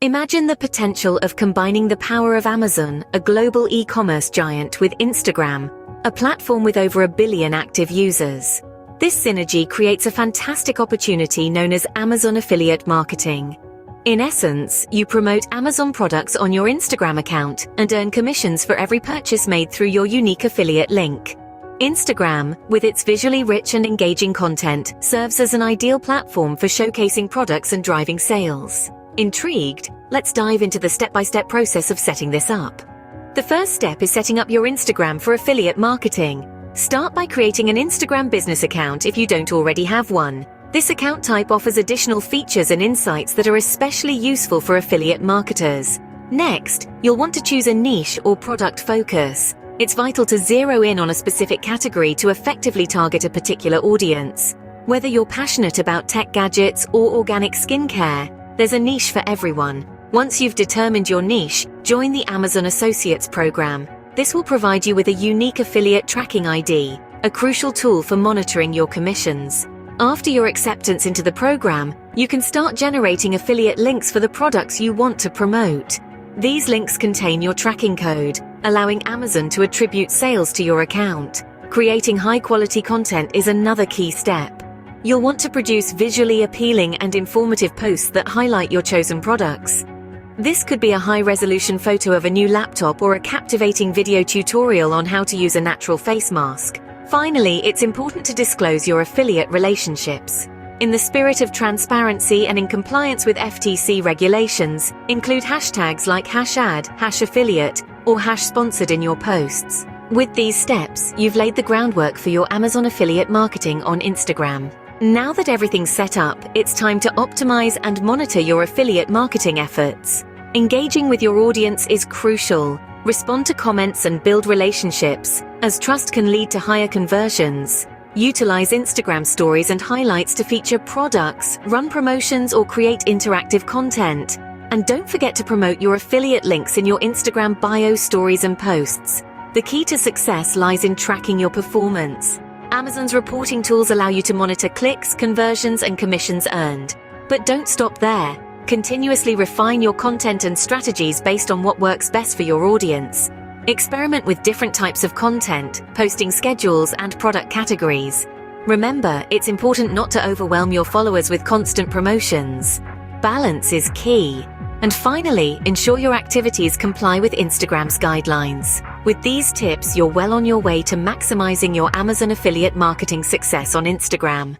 Imagine the potential of combining the power of Amazon, a global e-commerce giant, with Instagram, a platform with over 1 billion active users. This synergy creates a fantastic opportunity known as Amazon affiliate marketing. In essence, you promote Amazon products on your Instagram account and earn commissions for every purchase made through your unique affiliate link. Instagram, with its visually rich and engaging content, serves as an ideal platform for showcasing products and driving sales. Intrigued? Let's dive into the step-by-step process of setting this up. The first step is setting up your Instagram for affiliate marketing. Start by creating an Instagram business account if you don't already have one. This account type offers additional features and insights that are especially useful for affiliate marketers. Next, you'll want to choose a niche or product focus. It's vital to zero in on a specific category to effectively target a particular audience. Whether you're passionate about tech gadgets or organic skincare, there's a niche for everyone. Once you've determined your niche, join the Amazon Associates program. This will provide you with a unique affiliate tracking ID, a crucial tool for monitoring your commissions. After your acceptance into the program, you can start generating affiliate links for the products you want to promote. These links contain your tracking code, allowing Amazon to attribute sales to your account. Creating high-quality content is another key step. You'll want to produce visually appealing and informative posts that highlight your chosen products. This could be a high-resolution photo of a new laptop or a captivating video tutorial on how to use a natural face mask. Finally, it's important to disclose your affiliate relationships. In the spirit of transparency and in compliance with FTC regulations, include hashtags like #ad, #affiliate, or #sponsored in your posts. With these steps, you've laid the groundwork for your Amazon affiliate marketing on Instagram. Now that everything's set up, it's time to optimize and monitor your affiliate marketing efforts. Engaging with your audience is crucial. Respond to comments and build relationships, as trust can lead to higher conversions. Utilize Instagram stories and highlights to feature products, run promotions, or create interactive content. And don't forget to promote your affiliate links in your Instagram bio, stories, and posts. The key to success lies in tracking your performance. Amazon's reporting tools allow you to monitor clicks, conversions, and commissions earned. But don't stop there. Continuously refine your content and strategies based on what works best for your audience. Experiment with different types of content, posting schedules, and product categories. Remember, it's important not to overwhelm your followers with constant promotions. Balance is key. And finally, ensure your activities comply with Instagram's guidelines. With these tips, you're well on your way to maximizing your Amazon affiliate marketing success on Instagram.